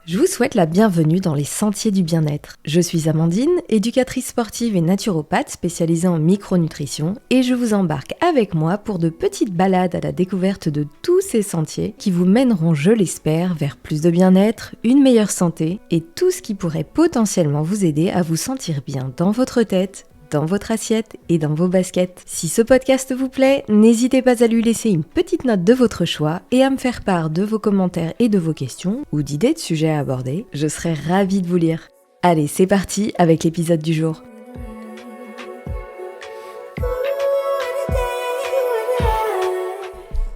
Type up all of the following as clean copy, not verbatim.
Je vous souhaite la bienvenue dans les Sentiers du Bien-être. Je suis Amandine, éducatrice sportive et naturopathe spécialisée en micronutrition et je vous embarque avec moi pour de petites balades à la découverte de tous ces sentiers qui vous mèneront, je l'espère, vers plus de bien-être, une meilleure santé et tout ce qui pourrait potentiellement vous aider à vous sentir bien dans votre tête, dans votre assiette et dans vos baskets. Si ce podcast vous plaît, n'hésitez pas à lui laisser une petite note de votre choix et à me faire part de vos commentaires et de vos questions ou d'idées de sujets à aborder. Je serai ravie de vous lire. Allez, c'est parti avec l'épisode du jour.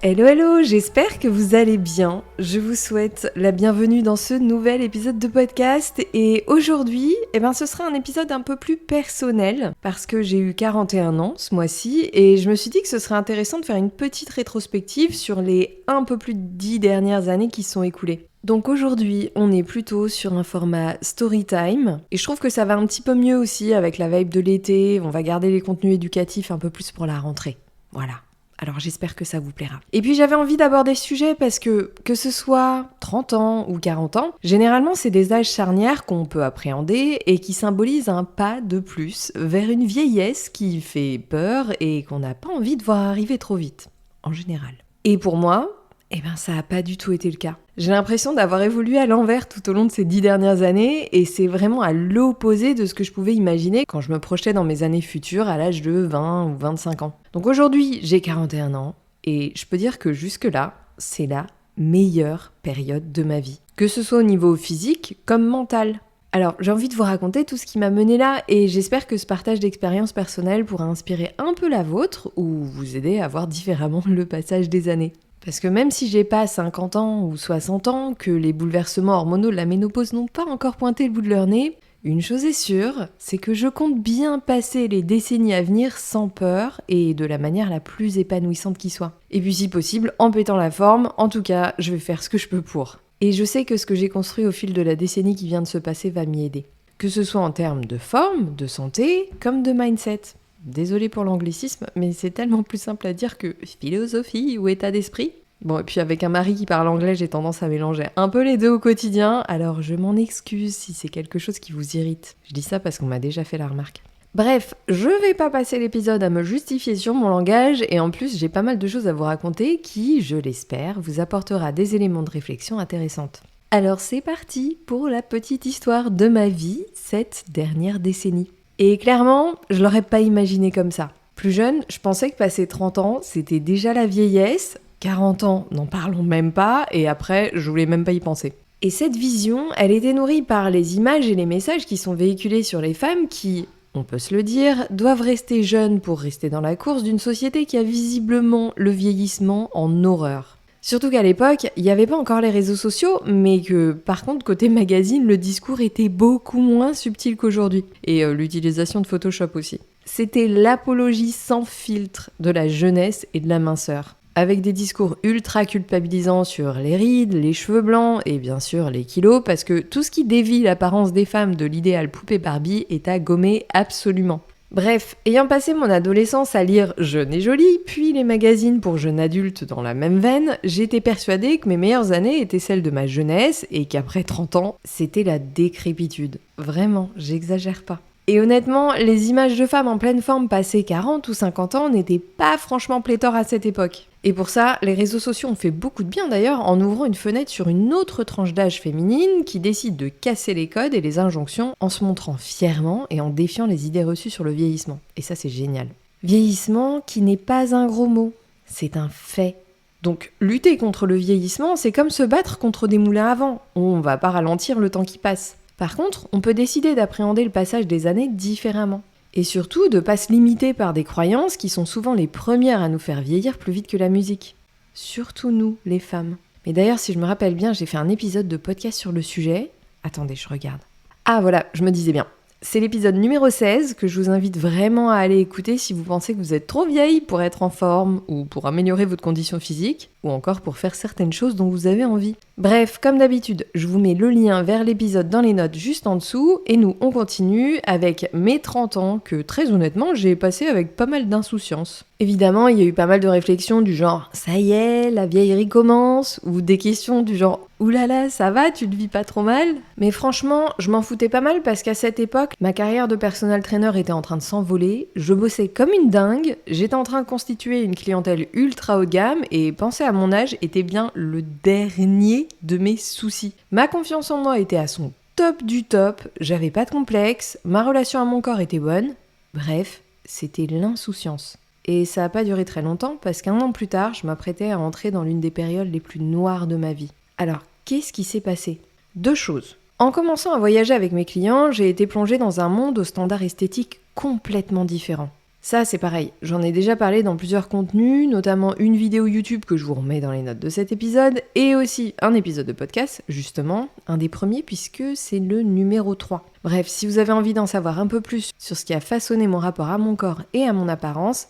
Hello, j'espère que vous allez bien. Je vous souhaite la bienvenue dans ce nouvel épisode de podcast et aujourd'hui, ce sera un épisode un peu plus personnel parce que j'ai eu 41 ans ce mois-ci et je me suis dit que ce serait intéressant de faire une petite rétrospective sur les un peu plus de 10 dernières années qui se sont écoulées. Donc aujourd'hui, on est plutôt sur un format story time et je trouve que ça va un petit peu mieux aussi avec la vibe de l'été, on va garder les contenus éducatifs un peu plus pour la rentrée. Voilà. Alors j'espère que ça vous plaira. Et puis j'avais envie d'aborder ce sujet parce que ce soit 30 ans ou 40 ans, généralement c'est des âges charnières qu'on peut appréhender et qui symbolisent un pas de plus vers une vieillesse qui fait peur et qu'on n'a pas envie de voir arriver trop vite, en général. Et pour moi, ça n'a pas du tout été le cas. J'ai l'impression d'avoir évolué à l'envers tout au long de ces 10 dernières années et c'est vraiment à l'opposé de ce que je pouvais imaginer quand je me projetais dans mes années futures à l'âge de 20 ou 25 ans. Donc aujourd'hui, j'ai 41 ans et je peux dire que jusque-là, c'est la meilleure période de ma vie. Que ce soit au niveau physique comme mental. Alors, j'ai envie de vous raconter tout ce qui m'a mené là et j'espère que ce partage d'expériences personnelles pourra inspirer un peu la vôtre ou vous aider à voir différemment le passage des années. Parce que même si j'ai pas 50 ans ou 60 ans, que les bouleversements hormonaux de la ménopause n'ont pas encore pointé le bout de leur nez, une chose est sûre, c'est que je compte bien passer les décennies à venir sans peur et de la manière la plus épanouissante qui soit. Et puis si possible, en pétant la forme, en tout cas, je vais faire ce que je peux pour. Et je sais que ce que j'ai construit au fil de la décennie qui vient de se passer va m'y aider. Que ce soit en termes de forme, de santé, comme de mindset. Désolée pour l'anglicisme, mais c'est tellement plus simple à dire que philosophie ou état d'esprit. Bon, et puis avec un mari qui parle anglais, j'ai tendance à mélanger un peu les deux au quotidien, alors je m'en excuse si c'est quelque chose qui vous irrite. Je dis ça parce qu'on m'a déjà fait la remarque. Bref, je vais pas passer l'épisode à me justifier sur mon langage, et en plus j'ai pas mal de choses à vous raconter qui, je l'espère, vous apportera des éléments de réflexion intéressantes. Alors c'est parti pour la petite histoire de ma vie, cette dernière décennie. Et clairement, je l'aurais pas imaginé comme ça. Plus jeune, je pensais que passer 30 ans, c'était déjà la vieillesse. 40 ans, n'en parlons même pas, et après, je voulais même pas y penser. Et cette vision, elle était nourrie par les images et les messages qui sont véhiculés sur les femmes qui, on peut se le dire, doivent rester jeunes pour rester dans la course d'une société qui a visiblement le vieillissement en horreur. Surtout qu'à l'époque, il n'y avait pas encore les réseaux sociaux, mais que par contre, côté magazine, le discours était beaucoup moins subtil qu'aujourd'hui. Et l'utilisation de Photoshop aussi. C'était l'apologie sans filtre de la jeunesse et de la minceur. Avec des discours ultra culpabilisants sur les rides, les cheveux blancs et bien sûr les kilos, parce que tout ce qui dévie l'apparence des femmes de l'idéal poupée Barbie est à gommer absolument. Bref, ayant passé mon adolescence à lire Jeune et Jolie, puis les magazines pour jeunes adultes dans la même veine, j'étais persuadée que mes meilleures années étaient celles de ma jeunesse et qu'après 30 ans, c'était la décrépitude. Vraiment, j'exagère pas. Et honnêtement, les images de femmes en pleine forme passées 40 ou 50 ans n'étaient pas franchement pléthores à cette époque. Et pour ça, les réseaux sociaux ont fait beaucoup de bien d'ailleurs en ouvrant une fenêtre sur une autre tranche d'âge féminine qui décide de casser les codes et les injonctions en se montrant fièrement et en défiant les idées reçues sur le vieillissement. Et ça, c'est génial. Vieillissement qui n'est pas un gros mot, c'est un fait. Donc, lutter contre le vieillissement, c'est comme se battre contre des moulins à vent. On va pas ralentir le temps qui passe. Par contre, on peut décider d'appréhender le passage des années différemment. Et surtout, de ne pas se limiter par des croyances qui sont souvent les premières à nous faire vieillir plus vite que la musique. Surtout nous, les femmes. Mais d'ailleurs, si je me rappelle bien, j'ai fait un épisode de podcast sur le sujet. Attendez, je regarde. Ah voilà, je me disais bien. C'est l'épisode numéro 16 que je vous invite vraiment à aller écouter si vous pensez que vous êtes trop vieille pour être en forme ou pour améliorer votre condition physique ou encore pour faire certaines choses dont vous avez envie. Bref, comme d'habitude, je vous mets le lien vers l'épisode dans les notes juste en dessous et nous on continue avec mes 30 ans que très honnêtement j'ai passé avec pas mal d'insouciance. Évidemment, il y a eu pas mal de réflexions du genre « ça y est, la vieillerie commence » ou des questions du genre « oulala, ça va, tu le vis pas trop mal ?» Mais franchement, je m'en foutais pas mal parce qu'à cette époque, ma carrière de personal trainer était en train de s'envoler, je bossais comme une dingue, j'étais en train de constituer une clientèle ultra haut de gamme et penser à mon âge était bien le dernier de mes soucis. Ma confiance en moi était à son top du top, j'avais pas de complexe, ma relation à mon corps était bonne, bref, c'était l'insouciance. Et ça n'a pas duré très longtemps parce qu'1 an plus tard, je m'apprêtais à entrer dans l'une des périodes les plus noires de ma vie. Alors, qu'est-ce qui s'est passé ? 2 choses. En commençant à voyager avec mes clients, j'ai été plongée dans un monde aux standards esthétiques complètement différents. Ça, c'est pareil, j'en ai déjà parlé dans plusieurs contenus, notamment une vidéo YouTube que je vous remets dans les notes de cet épisode, et aussi un épisode de podcast, justement, un des premiers puisque c'est le numéro 3. Bref, si vous avez envie d'en savoir un peu plus sur ce qui a façonné mon rapport à mon corps et à mon apparence,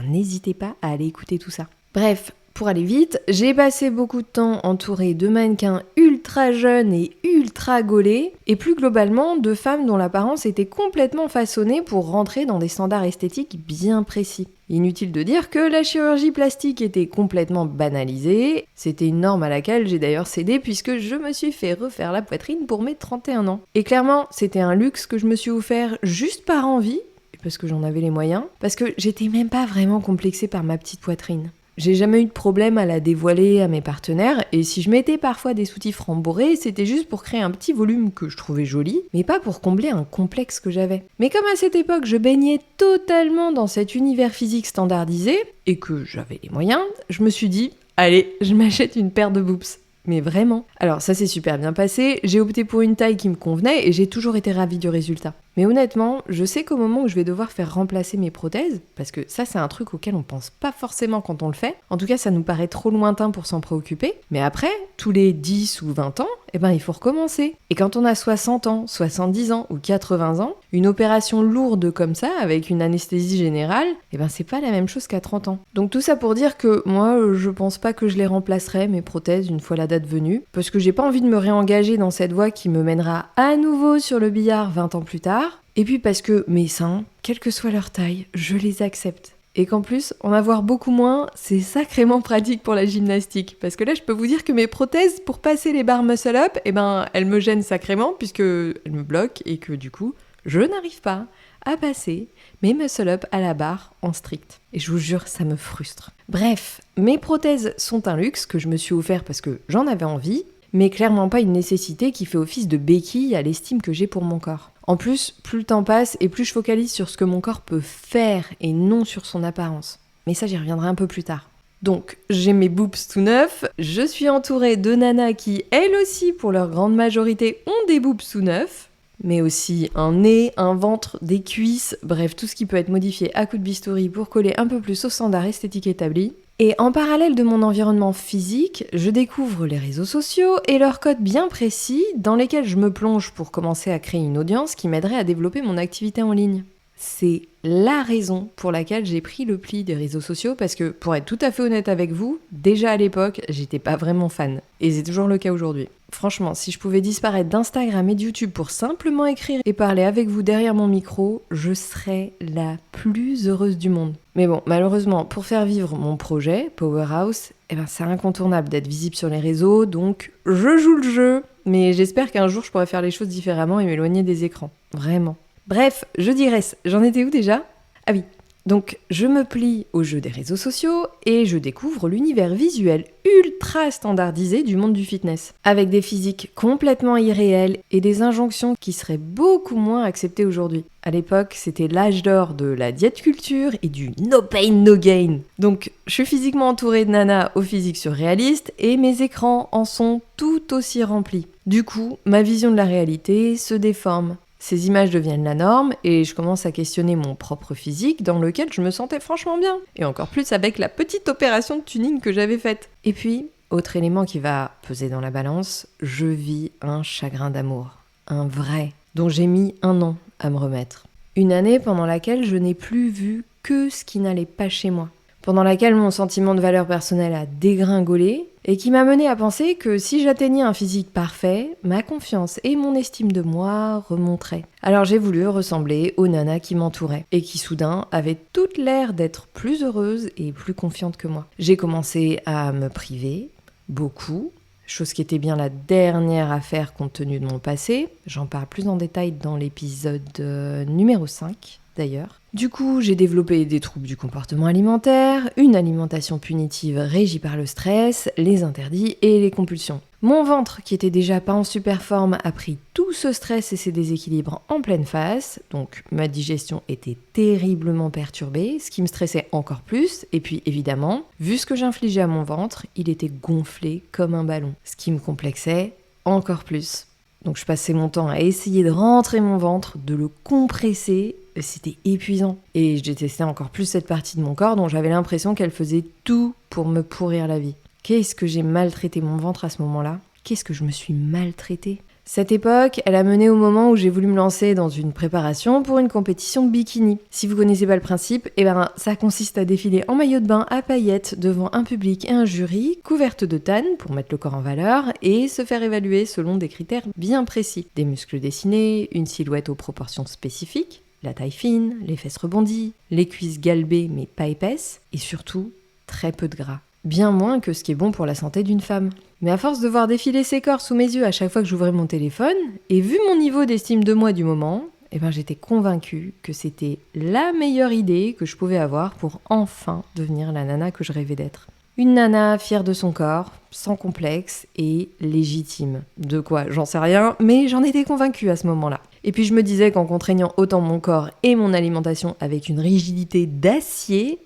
n'hésitez pas à aller écouter tout ça. Bref, pour aller vite, j'ai passé beaucoup de temps entourée de mannequins ultra jeunes et ultra gaulés, et plus globalement de femmes dont l'apparence était complètement façonnée pour rentrer dans des standards esthétiques bien précis. Inutile de dire que la chirurgie plastique était complètement banalisée, c'était une norme à laquelle j'ai d'ailleurs cédé puisque je me suis fait refaire la poitrine pour mes 31 ans. Et clairement, c'était un luxe que je me suis offert juste par envie, parce que j'en avais les moyens, parce que j'étais même pas vraiment complexée par ma petite poitrine. J'ai jamais eu de problème à la dévoiler à mes partenaires, et si je mettais parfois des soutifs rembourrés, c'était juste pour créer un petit volume que je trouvais joli, mais pas pour combler un complexe que j'avais. Mais comme à cette époque, je baignais totalement dans cet univers physique standardisé, et que j'avais les moyens, je me suis dit, allez, je m'achète une paire de boobs. Mais vraiment. Alors ça s'est super bien passé, j'ai opté pour une taille qui me convenait et j'ai toujours été ravie du résultat. Mais honnêtement, je sais qu'au moment où je vais devoir faire remplacer mes prothèses, parce que ça c'est un truc auquel on pense pas forcément quand on le fait, en tout cas ça nous paraît trop lointain pour s'en préoccuper, mais après, tous les 10 ou 20 ans, il faut recommencer. Et quand on a 60 ans, 70 ans ou 80 ans, une opération lourde comme ça, avec une anesthésie générale, c'est pas la même chose qu'à 30 ans. Donc tout ça pour dire que moi, je pense pas que je les remplacerai, mes prothèses, une fois la date venue, parce que j'ai pas envie de me réengager dans cette voie qui me mènera à nouveau sur le billard 20 ans plus tard, et puis parce que mes seins, quelle que soit leur taille, je les accepte. Et qu'en plus, en avoir beaucoup moins, c'est sacrément pratique pour la gymnastique. Parce que là, je peux vous dire que mes prothèses, pour passer les barres muscle-up, elles me gênent sacrément, puisqu'elles me bloquent, et que du coup, je n'arrive pas à passer mes muscle-up à la barre en strict. Et je vous jure, ça me frustre. Bref, mes prothèses sont un luxe que je me suis offert parce que j'en avais envie, mais clairement pas une nécessité qui fait office de béquille à l'estime que j'ai pour mon corps. En plus, plus le temps passe et plus je focalise sur ce que mon corps peut faire et non sur son apparence. Mais ça, j'y reviendrai un peu plus tard. Donc, j'ai mes boobs tout neufs, je suis entourée de nanas qui, elles aussi, pour leur grande majorité, ont des boobs tout neufs, mais aussi un nez, un ventre, des cuisses, bref, tout ce qui peut être modifié à coup de bistouri pour coller un peu plus aux standards esthétiques établis. Et en parallèle de mon environnement physique, je découvre les réseaux sociaux et leurs codes bien précis dans lesquels je me plonge pour commencer à créer une audience qui m'aiderait à développer mon activité en ligne. C'est la raison pour laquelle j'ai pris le pli des réseaux sociaux parce que, pour être tout à fait honnête avec vous, déjà à l'époque, j'étais pas vraiment fan. Et c'est toujours le cas aujourd'hui. Franchement, si je pouvais disparaître d'Instagram et de YouTube pour simplement écrire et parler avec vous derrière mon micro, je serais la plus heureuse du monde. Mais bon, malheureusement, pour faire vivre mon projet, Powerhouse, c'est incontournable d'être visible sur les réseaux, donc je joue le jeu. Mais j'espère qu'un jour je pourrai faire les choses différemment et m'éloigner des écrans. Vraiment. Bref, je digresse. J'en étais où déjà ? Ah oui. Donc, je me plie au jeu des réseaux sociaux et je découvre l'univers visuel ultra standardisé du monde du fitness, avec des physiques complètement irréels et des injonctions qui seraient beaucoup moins acceptées aujourd'hui. À l'époque, c'était l'âge d'or de la diète culture et du no pain, no gain. Donc, je suis physiquement entourée de nanas au physique surréaliste et mes écrans en sont tout aussi remplis. Du coup, ma vision de la réalité se déforme. Ces images deviennent la norme et je commence à questionner mon propre physique dans lequel je me sentais franchement bien. Et encore plus avec la petite opération de tuning que j'avais faite. Et puis, autre élément qui va peser dans la balance, je vis un chagrin d'amour. Un vrai, dont j'ai mis 1 an à me remettre. Une année pendant laquelle je n'ai plus vu que ce qui n'allait pas chez moi. Pendant laquelle mon sentiment de valeur personnelle a dégringolé et qui m'a mené à penser que si j'atteignais un physique parfait, ma confiance et mon estime de moi remonteraient. Alors j'ai voulu ressembler aux nanas qui m'entouraient et qui soudain avaient toute l'air d'être plus heureuses et plus confiantes que moi. J'ai commencé à me priver, beaucoup, chose qui était bien la dernière affaire compte tenu de mon passé. J'en parle plus en détail dans l'épisode numéro 5 d'ailleurs. Du coup, j'ai développé des troubles du comportement alimentaire, une alimentation punitive régie par le stress, les interdits et les compulsions. Mon ventre, qui était déjà pas en super forme, a pris tout ce stress et ces déséquilibres en pleine face, donc ma digestion était terriblement perturbée, ce qui me stressait encore plus, et puis évidemment, vu ce que j'infligeais à mon ventre, il était gonflé comme un ballon, ce qui me complexait encore plus. Donc je passais mon temps à essayer de rentrer mon ventre, de le compresser, c'était épuisant. Et je détestais encore plus cette partie de mon corps dont j'avais l'impression qu'elle faisait tout pour me pourrir la vie. Qu'est-ce que j'ai maltraité mon ventre à ce moment-là ? Qu'est-ce que je me suis maltraitée ? Cette époque, elle a mené au moment où j'ai voulu me lancer dans une préparation pour une compétition bikini. Si vous connaissez pas le principe, ça consiste à défiler en maillot de bain à paillettes devant un public et un jury, couverte de tanne pour mettre le corps en valeur et se faire évaluer selon des critères bien précis. Des muscles dessinés, une silhouette aux proportions spécifiques, la taille fine, les fesses rebondies, les cuisses galbées mais pas épaisses et surtout très peu de gras. Bien moins que ce qui est bon pour la santé d'une femme. Mais à force de voir défiler ces corps sous mes yeux à chaque fois que j'ouvrais mon téléphone, et vu mon niveau d'estime de moi du moment, j'étais convaincue que c'était la meilleure idée que je pouvais avoir pour enfin devenir la nana que je rêvais d'être. Une nana fière de son corps, sans complexe et légitime. De quoi, j'en sais rien, mais j'en étais convaincue à ce moment-là. Et puis je me disais qu'en contraignant autant mon corps et mon alimentation avec une rigidité d'acier,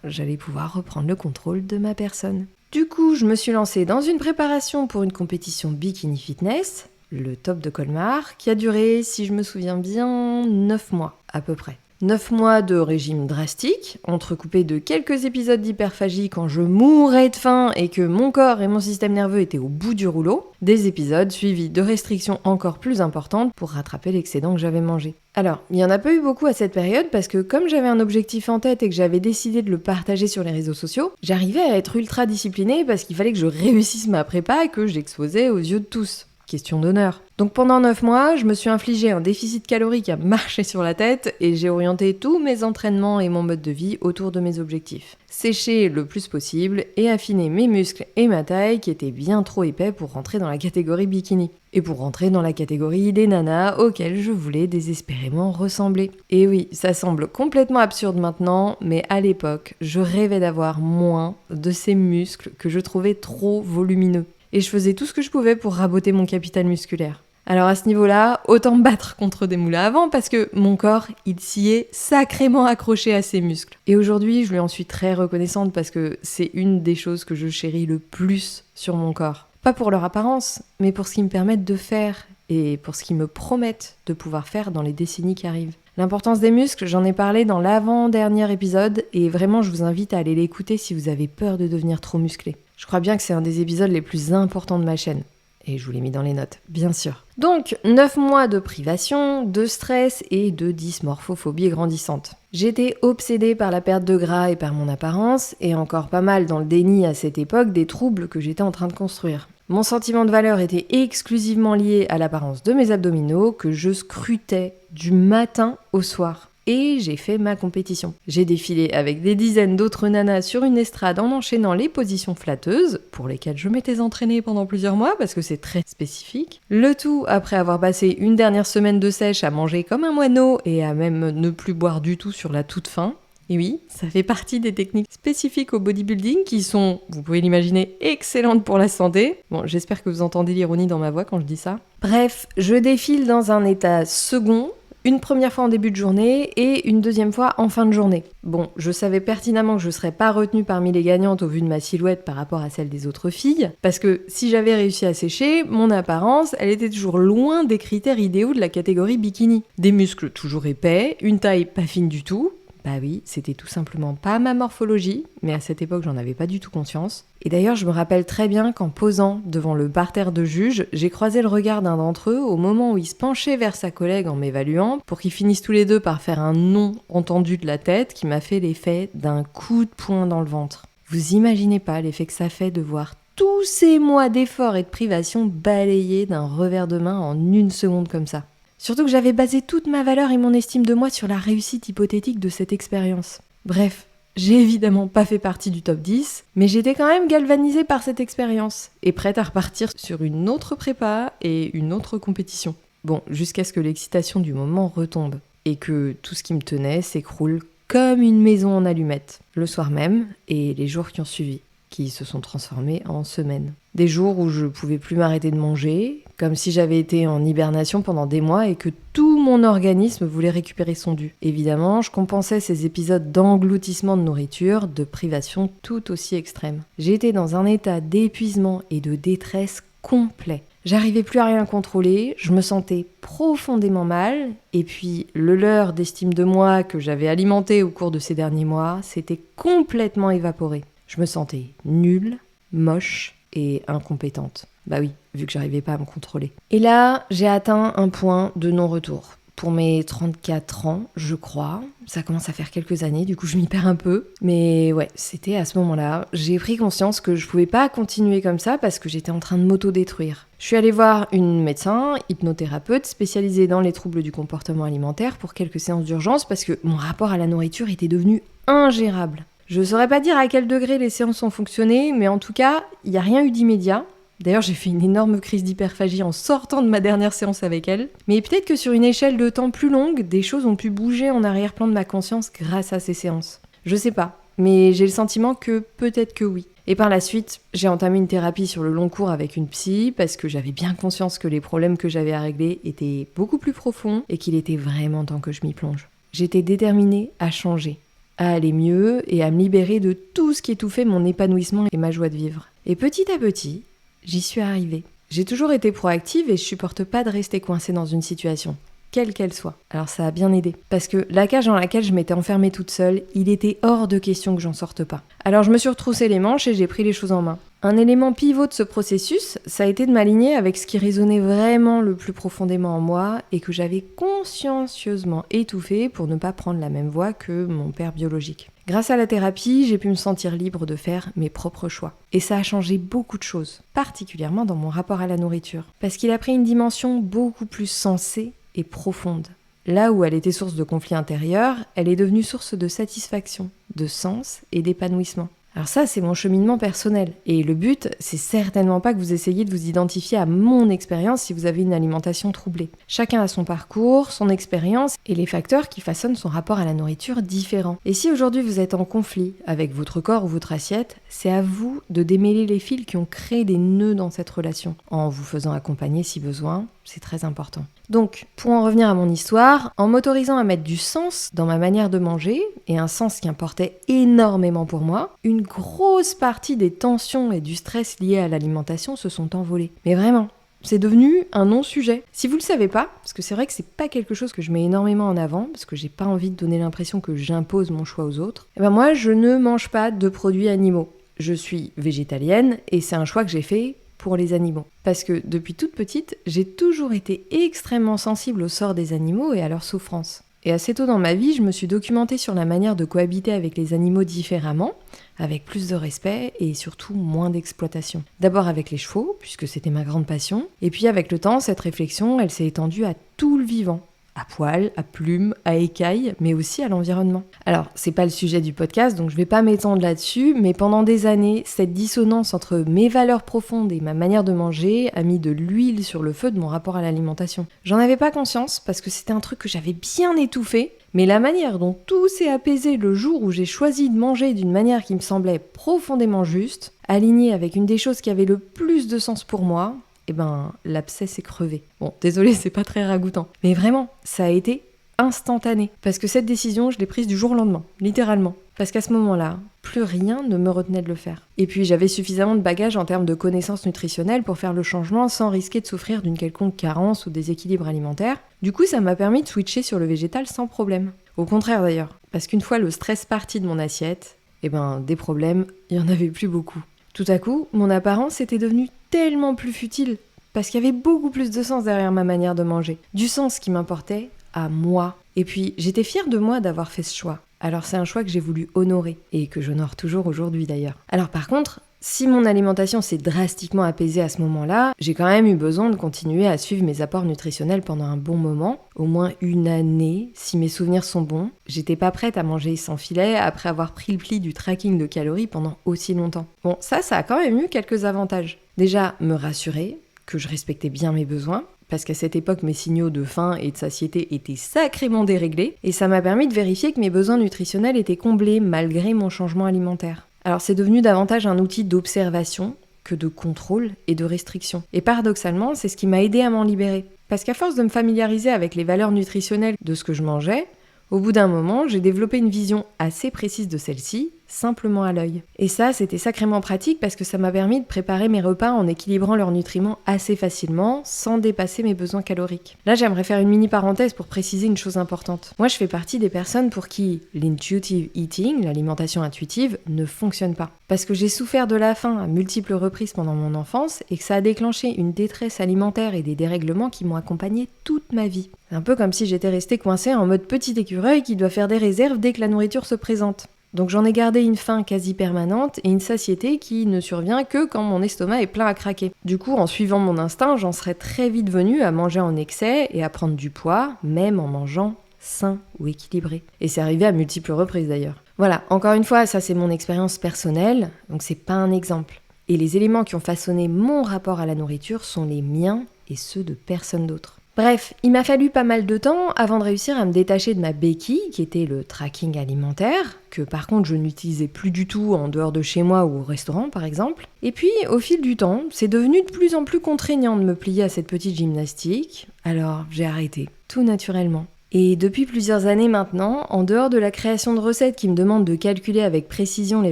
j'allais pouvoir reprendre le contrôle de ma personne. Du coup, je me suis lancée dans une préparation pour une compétition bikini fitness, le top de Colmar, qui a duré, si je me souviens bien, 9 mois à peu près. 9 mois de régime drastique, entrecoupé de quelques épisodes d'hyperphagie quand je mourais de faim et que mon corps et mon système nerveux étaient au bout du rouleau, des épisodes suivis de restrictions encore plus importantes pour rattraper l'excédent que j'avais mangé. Alors, il n'y en a pas eu beaucoup à cette période parce que comme j'avais un objectif en tête et que j'avais décidé de le partager sur les réseaux sociaux, j'arrivais à être ultra disciplinée parce qu'il fallait que je réussisse ma prépa et que j'exposais aux yeux de tous. Question d'honneur. Donc pendant 9 mois, je me suis infligé un déficit calorique à marcher sur la tête et j'ai orienté tous mes entraînements et mon mode de vie autour de mes objectifs. Sécher le plus possible et affiner mes muscles et ma taille qui étaient bien trop épais pour rentrer dans la catégorie bikini. Et pour rentrer dans la catégorie des nanas auxquelles je voulais désespérément ressembler. Et oui, ça semble complètement absurde maintenant, mais à l'époque, je rêvais d'avoir moins de ces muscles que je trouvais trop volumineux. Et je faisais tout ce que je pouvais pour raboter mon capital musculaire. Alors à ce niveau-là, autant me battre contre des moulins à vent parce que mon corps, il s'y est sacrément accroché à ses muscles. Et aujourd'hui, je lui en suis très reconnaissante parce que c'est une des choses que je chéris le plus sur mon corps. Pas pour leur apparence, mais pour ce qu'ils me permettent de faire et pour ce qu'ils me promettent de pouvoir faire dans les décennies qui arrivent. L'importance des muscles, j'en ai parlé dans l'avant-dernier épisode et vraiment je vous invite à aller l'écouter si vous avez peur de devenir trop musclé. Je crois bien que c'est un des épisodes les plus importants de ma chaîne. Et je vous l'ai mis dans les notes, bien sûr. Donc, 9 mois de privation, de stress et de dysmorphophobie grandissante. J'étais obsédée par la perte de gras et par mon apparence, et encore pas mal dans le déni à cette époque des troubles que j'étais en train de construire. Mon sentiment de valeur était exclusivement lié à l'apparence de mes abdominaux que je scrutais du matin au soir. Et j'ai fait ma compétition. J'ai défilé avec des dizaines d'autres nanas sur une estrade en enchaînant les positions flatteuses, pour lesquelles je m'étais entraînée pendant plusieurs mois parce que c'est très spécifique. Le tout après avoir passé une dernière semaine de sèche à manger comme un moineau et à même ne plus boire du tout sur la toute fin. Et oui, ça fait partie des techniques spécifiques au bodybuilding qui sont, vous pouvez l'imaginer, excellentes pour la santé. Bon, j'espère que vous entendez l'ironie dans ma voix quand je dis ça. Bref, je défile dans un état second, une première fois en début de journée et une deuxième fois en fin de journée. Bon, je savais pertinemment que je serais pas retenue parmi les gagnantes au vu de ma silhouette par rapport à celle des autres filles, parce que si j'avais réussi à sécher, mon apparence, elle était toujours loin des critères idéaux de la catégorie bikini. Des muscles toujours épais, une taille pas fine du tout. Bah oui, c'était tout simplement pas ma morphologie, mais à cette époque j'en avais pas du tout conscience. Et d'ailleurs je me rappelle très bien qu'en posant devant le parterre de juges, j'ai croisé le regard d'un d'entre eux au moment où il se penchait vers sa collègue en m'évaluant pour qu'ils finissent tous les deux par faire un non entendu de la tête qui m'a fait l'effet d'un coup de poing dans le ventre. Vous imaginez pas l'effet que ça fait de voir tous ces mois d'efforts et de privation balayés d'un revers de main en une seconde comme ça. Surtout que j'avais basé toute ma valeur et mon estime de moi sur la réussite hypothétique de cette expérience. Bref, j'ai évidemment pas fait partie du top 10, mais j'étais quand même galvanisée par cette expérience et prête à repartir sur une autre prépa et une autre compétition. Bon, jusqu'à ce que l'excitation du moment retombe et que tout ce qui me tenait s'écroule comme une maison en allumettes, le soir même et les jours qui ont suivi, qui se sont transformés en semaines. Des jours où je pouvais plus m'arrêter de manger, comme si j'avais été en hibernation pendant des mois et que tout mon organisme voulait récupérer son dû. Évidemment, je compensais ces épisodes d'engloutissement de nourriture, de privation tout aussi extrêmes. J'étais dans un état d'épuisement et de détresse complet. J'arrivais plus à rien contrôler, je me sentais profondément mal, et puis le leurre d'estime de moi que j'avais alimenté au cours de ces derniers mois s'était complètement évaporé. Je me sentais nulle, moche et incompétente. Bah oui, vu que j'arrivais pas à me contrôler. Et là, j'ai atteint un point de non-retour. Pour mes 34 ans, je crois, ça commence à faire quelques années, du coup je m'y perds un peu. Mais ouais, c'était à ce moment-là, j'ai pris conscience que je pouvais pas continuer comme ça parce que j'étais en train de m'auto-détruire. Je suis allée voir une médecin, hypnothérapeute spécialisée dans les troubles du comportement alimentaire pour quelques séances d'urgence parce que mon rapport à la nourriture était devenu ingérable. Je saurais pas dire à quel degré les séances ont fonctionné, mais en tout cas, il n'y a rien eu d'immédiat. D'ailleurs, j'ai fait une énorme crise d'hyperphagie en sortant de ma dernière séance avec elle. Mais peut-être que sur une échelle de temps plus longue, des choses ont pu bouger en arrière-plan de ma conscience grâce à ces séances. Je sais pas, mais j'ai le sentiment que peut-être que oui. Et par la suite, j'ai entamé une thérapie sur le long cours avec une psy parce que j'avais bien conscience que les problèmes que j'avais à régler étaient beaucoup plus profonds et qu'il était vraiment temps que je m'y plonge. J'étais déterminée à changer, à aller mieux et à me libérer de tout ce qui étouffait mon épanouissement et ma joie de vivre. Et petit à petit, j'y suis arrivée. J'ai toujours été proactive et je supporte pas de rester coincée dans une situation, quelle qu'elle soit. Alors ça a bien aidé, parce que la cage dans laquelle je m'étais enfermée toute seule, il était hors de question que j'en sorte pas. Alors je me suis retroussé les manches et j'ai pris les choses en main. Un élément pivot de ce processus, ça a été de m'aligner avec ce qui résonnait vraiment le plus profondément en moi et que j'avais consciencieusement étouffé pour ne pas prendre la même voie que mon père biologique. Grâce à la thérapie, j'ai pu me sentir libre de faire mes propres choix. Et ça a changé beaucoup de choses, particulièrement dans mon rapport à la nourriture. Parce qu'il a pris une dimension beaucoup plus sensée et profonde. Là où elle était source de conflits intérieurs, elle est devenue source de satisfaction, de sens et d'épanouissement. Alors ça, c'est mon cheminement personnel. Et le but, c'est certainement pas que vous essayiez de vous identifier à mon expérience si vous avez une alimentation troublée. Chacun a son parcours, son expérience et les facteurs qui façonnent son rapport à la nourriture différents. Et si aujourd'hui vous êtes en conflit avec votre corps ou votre assiette, c'est à vous de démêler les fils qui ont créé des nœuds dans cette relation, en vous faisant accompagner si besoin, c'est très important. Donc, pour en revenir à mon histoire, en m'autorisant à mettre du sens dans ma manière de manger, et un sens qui importait énormément pour moi, une grosse partie des tensions et du stress liés à l'alimentation se sont envolées. Mais vraiment, c'est devenu un non-sujet. Si vous le savez pas, parce que c'est vrai que c'est pas quelque chose que je mets énormément en avant, parce que j'ai pas envie de donner l'impression que j'impose mon choix aux autres, et ben moi, je ne mange pas de produits animaux. Je suis végétalienne, et c'est un choix que j'ai fait pour les animaux. Parce que depuis toute petite, j'ai toujours été extrêmement sensible au sort des animaux et à leur souffrance. Et assez tôt dans ma vie, je me suis documentée sur la manière de cohabiter avec les animaux différemment, avec plus de respect et surtout moins d'exploitation. D'abord avec les chevaux, puisque c'était ma grande passion, et puis avec le temps, cette réflexion, elle s'est étendue à tout le vivant. À poils, à plumes, à écailles, mais aussi à l'environnement. Alors, c'est pas le sujet du podcast, donc je vais pas m'étendre là-dessus, mais pendant des années, cette dissonance entre mes valeurs profondes et ma manière de manger a mis de l'huile sur le feu de mon rapport à l'alimentation. J'en avais pas conscience, parce que c'était un truc que j'avais bien étouffé, mais la manière dont tout s'est apaisé le jour où j'ai choisi de manger d'une manière qui me semblait profondément juste, alignée avec une des choses qui avait le plus de sens pour moi, eh ben, l'abcès s'est crevé. Bon, désolé, c'est pas très ragoûtant. Mais vraiment, ça a été instantané. Parce que cette décision, je l'ai prise du jour au lendemain, littéralement. Parce qu'à ce moment-là, plus rien ne me retenait de le faire. Et puis, j'avais suffisamment de bagages en termes de connaissances nutritionnelles pour faire le changement sans risquer de souffrir d'une quelconque carence ou déséquilibre alimentaire. Du coup, ça m'a permis de switcher sur le végétal sans problème. Au contraire d'ailleurs, parce qu'une fois le stress parti de mon assiette, eh ben, des problèmes, il y en avait plus beaucoup. Tout à coup, mon apparence était devenue tellement plus futile, parce qu'il y avait beaucoup plus de sens derrière ma manière de manger. Du sens qui m'importait à moi. Et puis, j'étais fière de moi d'avoir fait ce choix. Alors c'est un choix que j'ai voulu honorer, et que j'honore toujours aujourd'hui d'ailleurs. Alors par contre, Si mon alimentation s'est drastiquement apaisée à ce moment-là, j'ai quand même eu besoin de continuer à suivre mes apports nutritionnels pendant un bon moment, au moins une année, si mes souvenirs sont bons. J'étais pas prête à manger sans filet après avoir pris le pli du tracking de calories pendant aussi longtemps. Bon, ça a quand même eu quelques avantages. Déjà, me rassurer que je respectais bien mes besoins, parce qu'à cette époque, mes signaux de faim et de satiété étaient sacrément déréglés, et ça m'a permis de vérifier que mes besoins nutritionnels étaient comblés malgré mon changement alimentaire. Alors c'est devenu davantage un outil d'observation que de contrôle et de restriction. Et paradoxalement, c'est ce qui m'a aidé à m'en libérer. Parce qu'à force de me familiariser avec les valeurs nutritionnelles de ce que je mangeais, au bout d'un moment, j'ai développé une vision assez précise de celle-ci, simplement à l'œil. Et ça, c'était sacrément pratique parce que ça m'a permis de préparer mes repas en équilibrant leurs nutriments assez facilement, sans dépasser mes besoins caloriques. Là, j'aimerais faire une mini parenthèse pour préciser une chose importante. Moi, je fais partie des personnes pour qui l'intuitive eating, l'alimentation intuitive, ne fonctionne pas. Parce que j'ai souffert de la faim à multiples reprises pendant mon enfance et que ça a déclenché une détresse alimentaire et des dérèglements qui m'ont accompagnée toute ma vie. C'est un peu comme si j'étais restée coincée en mode petit écureuil qui doit faire des réserves dès que la nourriture se présente. Donc j'en ai gardé une faim quasi permanente et une satiété qui ne survient que quand mon estomac est plein à craquer. Du coup, en suivant mon instinct, j'en serais très vite venue à manger en excès et à prendre du poids, même en mangeant sain ou équilibré. Et c'est arrivé à multiples reprises d'ailleurs. Voilà, encore une fois, ça c'est mon expérience personnelle, donc c'est pas un exemple. Et les éléments qui ont façonné mon rapport à la nourriture sont les miens et ceux de personne d'autre. Bref, il m'a fallu pas mal de temps avant de réussir à me détacher de ma béquille, qui était le tracking alimentaire, que par contre je n'utilisais plus du tout en dehors de chez moi ou au restaurant par exemple. Et puis, au fil du temps, c'est devenu de plus en plus contraignant de me plier à cette petite gymnastique, alors j'ai arrêté, tout naturellement. Et depuis plusieurs années maintenant, en dehors de la création de recettes qui me demandent de calculer avec précision les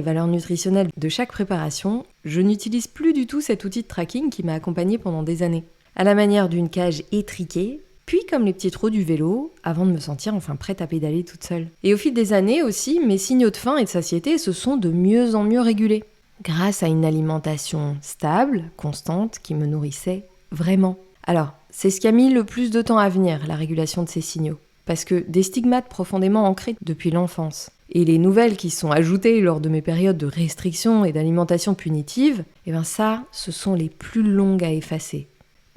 valeurs nutritionnelles de chaque préparation, je n'utilise plus du tout cet outil de tracking qui m'a accompagnée pendant des années. À la manière d'une cage étriquée, puis comme les petits trous du vélo, avant de me sentir enfin prête à pédaler toute seule. Et au fil des années aussi, mes signaux de faim et de satiété se sont de mieux en mieux régulés, grâce à une alimentation stable, constante, qui me nourrissait vraiment. Alors, c'est ce qui a mis le plus de temps à venir, la régulation de ces signaux, parce que des stigmates profondément ancrés depuis l'enfance, et les nouvelles qui sont ajoutées lors de mes périodes de restriction et d'alimentation punitive, ça, ce sont les plus longues à effacer.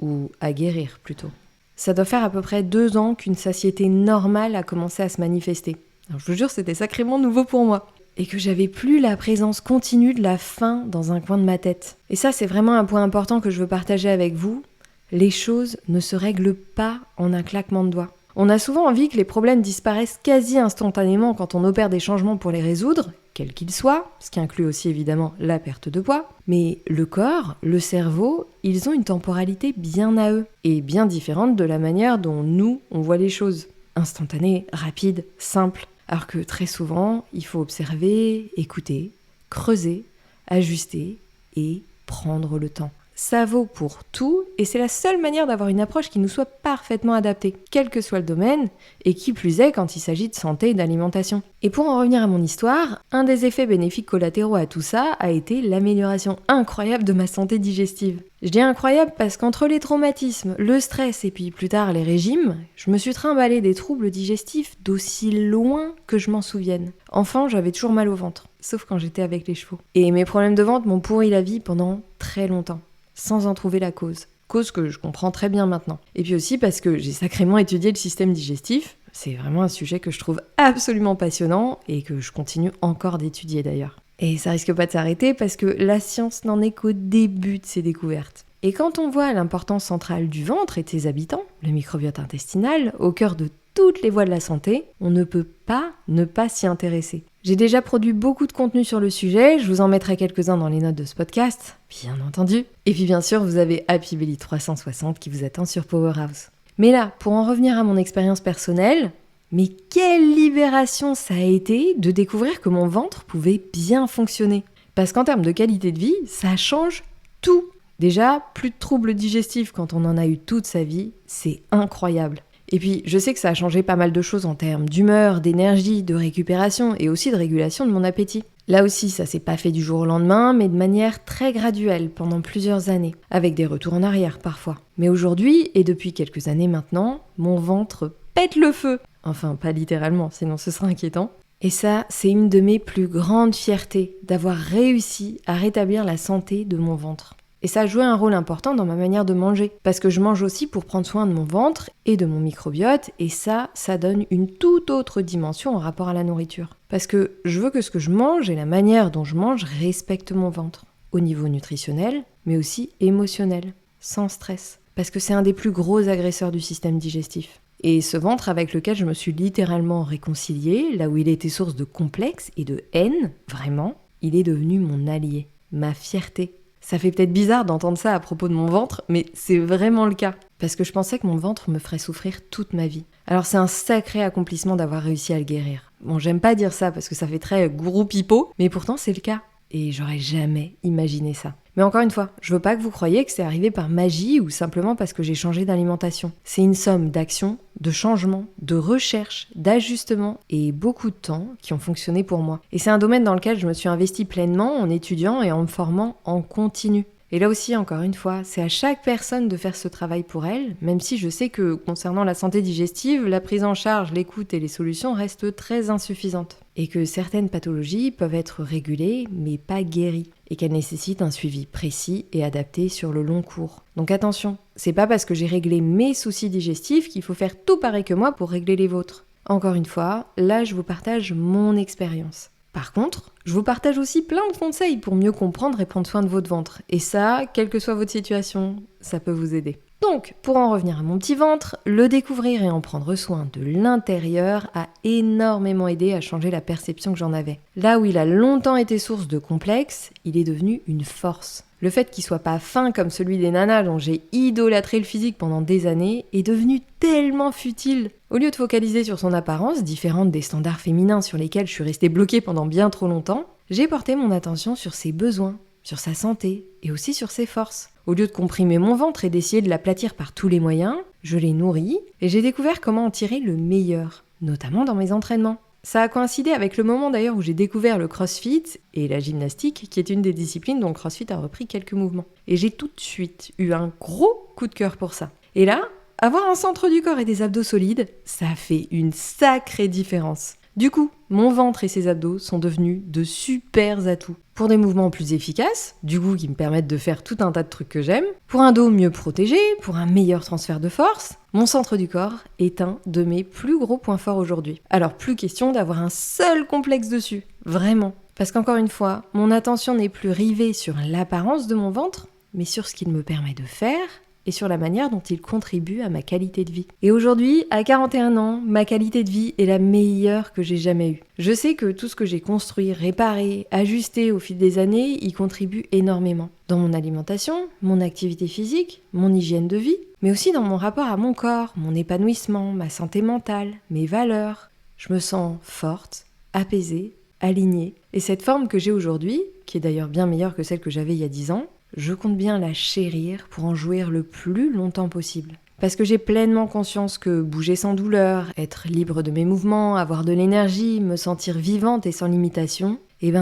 Ou à guérir plutôt. Ça doit faire à peu près 2 ans qu'une satiété normale a commencé à se manifester. Alors, je vous jure, c'était sacrément nouveau pour moi. Et que j'avais plus la présence continue de la faim dans un coin de ma tête. Et ça, c'est vraiment un point important que je veux partager avec vous. Les choses ne se règlent pas en un claquement de doigts. On a souvent envie que les problèmes disparaissent quasi instantanément quand on opère des changements pour les résoudre, quels qu'ils soient, ce qui inclut aussi évidemment la perte de poids. Mais le corps, le cerveau, ils ont une temporalité bien à eux, et bien différente de la manière dont nous, on voit les choses. Instantanée, rapide, simple. Alors que très souvent, il faut observer, écouter, creuser, ajuster et prendre le temps. Ça vaut pour tout et c'est la seule manière d'avoir une approche qui nous soit parfaitement adaptée, quel que soit le domaine, et qui plus est quand il s'agit de santé et d'alimentation. Et pour en revenir à mon histoire, un des effets bénéfiques collatéraux à tout ça a été l'amélioration incroyable de ma santé digestive. Je dis incroyable parce qu'entre les traumatismes, le stress et puis plus tard les régimes, je me suis trimballée des troubles digestifs d'aussi loin que je m'en souvienne. Enfant, j'avais toujours mal au ventre, sauf quand j'étais avec les chevaux. Et mes problèmes de ventre m'ont pourri la vie pendant très longtemps, sans en trouver la cause. Cause que je comprends très bien maintenant. Et puis aussi parce que j'ai sacrément étudié le système digestif. C'est vraiment un sujet que je trouve absolument passionnant et que je continue encore d'étudier d'ailleurs. Et ça risque pas de s'arrêter parce que la science n'en est qu'au début de ses découvertes. Et quand on voit l'importance centrale du ventre et de ses habitants, le microbiote intestinal, au cœur de toutes les voies de la santé, on ne peut pas ne pas s'y intéresser. J'ai déjà produit beaucoup de contenu sur le sujet, je vous en mettrai quelques-uns dans les notes de ce podcast, bien entendu. Et puis bien sûr, vous avez Happy Belly 360 qui vous attend sur Powerhouse. Mais là, pour en revenir à mon expérience personnelle, mais quelle libération ça a été de découvrir que mon ventre pouvait bien fonctionner. Parce qu'en termes de qualité de vie, ça change tout. Déjà, plus de troubles digestifs quand on en a eu toute sa vie, c'est incroyable. Et puis, je sais que ça a changé pas mal de choses en termes d'humeur, d'énergie, de récupération et aussi de régulation de mon appétit. Là aussi, ça s'est pas fait du jour au lendemain, mais de manière très graduelle pendant plusieurs années, avec des retours en arrière parfois. Mais aujourd'hui, et depuis quelques années maintenant, mon ventre pète le feu. Enfin, pas littéralement, sinon ce serait inquiétant. Et ça, c'est une de mes plus grandes fiertés, d'avoir réussi à rétablir la santé de mon ventre. Et ça a joué un rôle important dans ma manière de manger, parce que je mange aussi pour prendre soin de mon ventre et de mon microbiote, et ça donne une toute autre dimension en rapport à la nourriture. Parce que je veux que ce que je mange et la manière dont je mange respecte mon ventre, au niveau nutritionnel, mais aussi émotionnel, sans stress. Parce que c'est un des plus gros agresseurs du système digestif. Et ce ventre avec lequel je me suis littéralement réconciliée, là où il était source de complexe et de haine, vraiment, il est devenu mon allié, ma fierté. Ça fait peut-être bizarre d'entendre ça à propos de mon ventre, mais c'est vraiment le cas. Parce que je pensais que mon ventre me ferait souffrir toute ma vie. Alors c'est un sacré accomplissement d'avoir réussi à le guérir. Bon, j'aime pas dire ça parce que ça fait très gourou pipeau, mais pourtant c'est le cas. Et j'aurais jamais imaginé ça. Mais encore une fois, je veux pas que vous croyiez que c'est arrivé par magie ou simplement parce que j'ai changé d'alimentation. C'est une somme d'actions, de changements, de recherches, d'ajustements et beaucoup de temps qui ont fonctionné pour moi. Et c'est un domaine dans lequel je me suis investie pleinement en étudiant et en me formant en continu. Et là aussi, encore une fois, c'est à chaque personne de faire ce travail pour elle, même si je sais que concernant la santé digestive, la prise en charge, l'écoute et les solutions restent très insuffisantes. Et que certaines pathologies peuvent être régulées, mais pas guéries. Et qu'elles nécessitent un suivi précis et adapté sur le long cours. Donc attention, c'est pas parce que j'ai réglé mes soucis digestifs qu'il faut faire tout pareil que moi pour régler les vôtres. Encore une fois, là je vous partage mon expérience. Par contre, je vous partage aussi plein de conseils pour mieux comprendre et prendre soin de votre ventre. Et ça, quelle que soit votre situation, ça peut vous aider. Donc, pour en revenir à mon petit ventre, le découvrir et en prendre soin de l'intérieur a énormément aidé à changer la perception que j'en avais. Là où il a longtemps été source de complexe, il est devenu une force. Le fait qu'il soit pas fin comme celui des nanas dont j'ai idolâtré le physique pendant des années est devenu tellement futile. Au lieu de focaliser sur son apparence, différente des standards féminins sur lesquels je suis restée bloquée pendant bien trop longtemps, j'ai porté mon attention sur ses besoins, sur sa santé et aussi sur ses forces. Au lieu de comprimer mon ventre et d'essayer de l'aplatir par tous les moyens, je l'ai nourri et j'ai découvert comment en tirer le meilleur, notamment dans mes entraînements. Ça a coïncidé avec le moment d'ailleurs où j'ai découvert le crossfit et la gymnastique, qui est une des disciplines dont le crossfit a repris quelques mouvements. Et j'ai tout de suite eu un gros coup de cœur pour ça. Et là, avoir un centre du corps et des abdos solides, ça fait une sacrée différence. Du coup, mon ventre et ses abdos sont devenus de super atouts. Pour des mouvements plus efficaces, du coup qui me permettent de faire tout un tas de trucs que j'aime, pour un dos mieux protégé, pour un meilleur transfert de force, mon centre du corps est un de mes plus gros points forts aujourd'hui. Alors plus question d'avoir un seul complexe dessus, vraiment. Parce qu'encore une fois, mon attention n'est plus rivée sur l'apparence de mon ventre, mais sur ce qu'il me permet de faire et sur la manière dont il contribue à ma qualité de vie. Et aujourd'hui, à 41 ans, ma qualité de vie est la meilleure que j'ai jamais eue. Je sais que tout ce que j'ai construit, réparé, ajusté au fil des années y contribue énormément. Dans mon alimentation, mon activité physique, mon hygiène de vie, mais aussi dans mon rapport à mon corps, mon épanouissement, ma santé mentale, mes valeurs. Je me sens forte, apaisée, alignée. Et cette forme que j'ai aujourd'hui, qui est d'ailleurs bien meilleure que celle que j'avais il y a 10 ans, je compte bien la chérir pour en jouir le plus longtemps possible. Parce que j'ai pleinement conscience que bouger sans douleur, être libre de mes mouvements, avoir de l'énergie, me sentir vivante et sans limitation,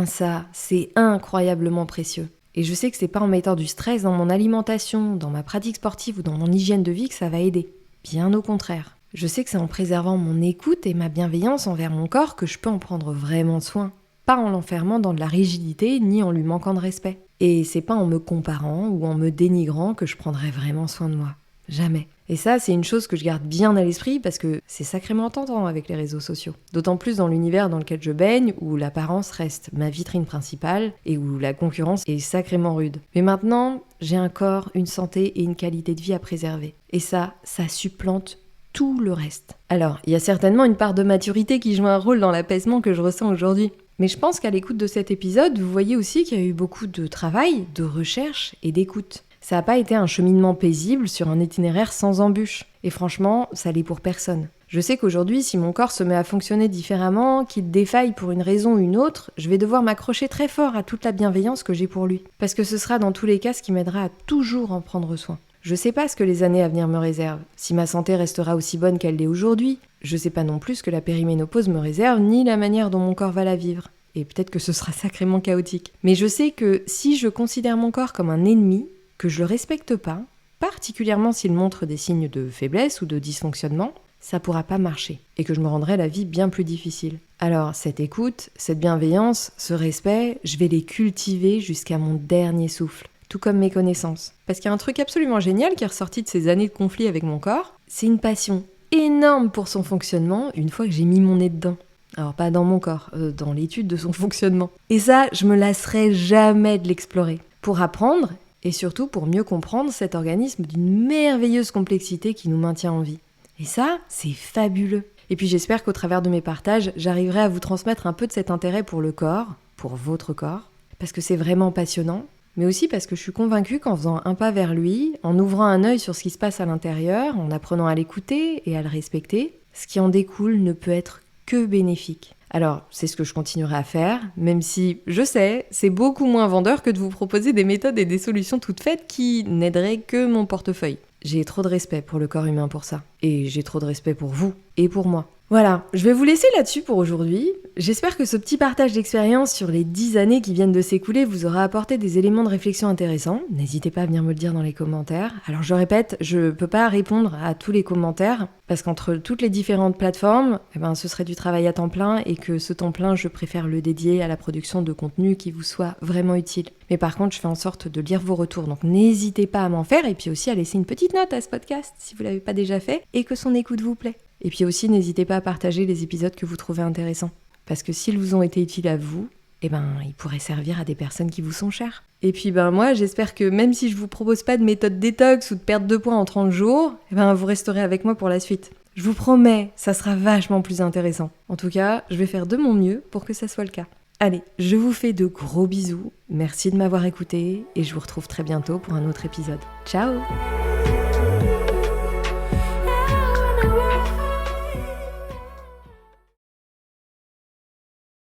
ça, c'est incroyablement précieux. Et je sais que c'est pas en mettant du stress dans mon alimentation, dans ma pratique sportive ou dans mon hygiène de vie que ça va aider. Bien au contraire. Je sais que c'est en préservant mon écoute et ma bienveillance envers mon corps que je peux en prendre vraiment soin. Pas en l'enfermant dans de la rigidité ni en lui manquant de respect. Et c'est pas en me comparant ou en me dénigrant que je prendrai vraiment soin de moi. Jamais. Et ça, c'est une chose que je garde bien à l'esprit parce que c'est sacrément tentant avec les réseaux sociaux. D'autant plus dans l'univers dans lequel je baigne, où l'apparence reste ma vitrine principale et où la concurrence est sacrément rude. Mais maintenant, j'ai un corps, une santé et une qualité de vie à préserver. Et ça supplante tout le reste. Alors, il y a certainement une part de maturité qui joue un rôle dans l'apaisement que je ressens aujourd'hui. Mais je pense qu'à l'écoute de cet épisode, vous voyez aussi qu'il y a eu beaucoup de travail, de recherche et d'écoute. Ça n'a pas été un cheminement paisible sur un itinéraire sans embûches. Et franchement, ça l'est pour personne. Je sais qu'aujourd'hui, si mon corps se met à fonctionner différemment, qu'il défaille pour une raison ou une autre, je vais devoir m'accrocher très fort à toute la bienveillance que j'ai pour lui. Parce que ce sera dans tous les cas ce qui m'aidera à toujours en prendre soin. Je sais pas ce que les années à venir me réservent, si ma santé restera aussi bonne qu'elle l'est aujourd'hui. Je sais pas non plus ce que la périménopause me réserve, ni la manière dont mon corps va la vivre. Et peut-être que ce sera sacrément chaotique. Mais je sais que si je considère mon corps comme un ennemi, que je le respecte pas, particulièrement s'il montre des signes de faiblesse ou de dysfonctionnement, ça pourra pas marcher et que je me rendrai la vie bien plus difficile. Alors cette écoute, cette bienveillance, ce respect, je vais les cultiver jusqu'à mon dernier souffle, tout comme mes connaissances. Parce qu'il y a un truc absolument génial qui est ressorti de ces années de conflit avec mon corps, c'est une passion énorme pour son fonctionnement une fois que j'ai mis mon nez dedans. Alors pas dans mon corps, dans l'étude de son fonctionnement. Et ça, je me lasserai jamais de l'explorer. Pour apprendre, et surtout pour mieux comprendre cet organisme d'une merveilleuse complexité qui nous maintient en vie. Et ça, c'est fabuleux. Et puis j'espère qu'au travers de mes partages, j'arriverai à vous transmettre un peu de cet intérêt pour le corps, pour votre corps, parce que c'est vraiment passionnant, mais aussi parce que je suis convaincue qu'en faisant un pas vers lui, en ouvrant un œil sur ce qui se passe à l'intérieur, en apprenant à l'écouter et à le respecter, ce qui en découle ne peut être que bénéfique. Alors, c'est ce que je continuerai à faire, même si, je sais, c'est beaucoup moins vendeur que de vous proposer des méthodes et des solutions toutes faites qui n'aideraient que mon portefeuille. J'ai trop de respect pour le corps humain pour ça. Et j'ai trop de respect pour vous et pour moi. Voilà, je vais vous laisser là-dessus pour aujourd'hui. J'espère que ce petit partage d'expérience sur les 10 années qui viennent de s'écouler vous aura apporté des éléments de réflexion intéressants. N'hésitez pas à venir me le dire dans les commentaires. Alors je répète, je peux pas répondre à tous les commentaires parce qu'entre toutes les différentes plateformes, ce serait du travail à temps plein et que ce temps plein, je préfère le dédier à la production de contenu qui vous soit vraiment utile. Mais par contre, je fais en sorte de lire vos retours, donc n'hésitez pas à m'en faire et puis aussi à laisser une petite note à ce podcast si vous l'avez pas déjà fait et que son écoute vous plaît. Et puis aussi, n'hésitez pas à partager les épisodes que vous trouvez intéressants. Parce que s'ils vous ont été utiles à vous, ils pourraient servir à des personnes qui vous sont chères. Et puis moi, j'espère que même si je vous propose pas de méthode détox ou de perte de poids en 30 jours, vous resterez avec moi pour la suite. Je vous promets, ça sera vachement plus intéressant. En tout cas, je vais faire de mon mieux pour que ça soit le cas. Allez, je vous fais de gros bisous, merci de m'avoir écouté et je vous retrouve très bientôt pour un autre épisode. Ciao!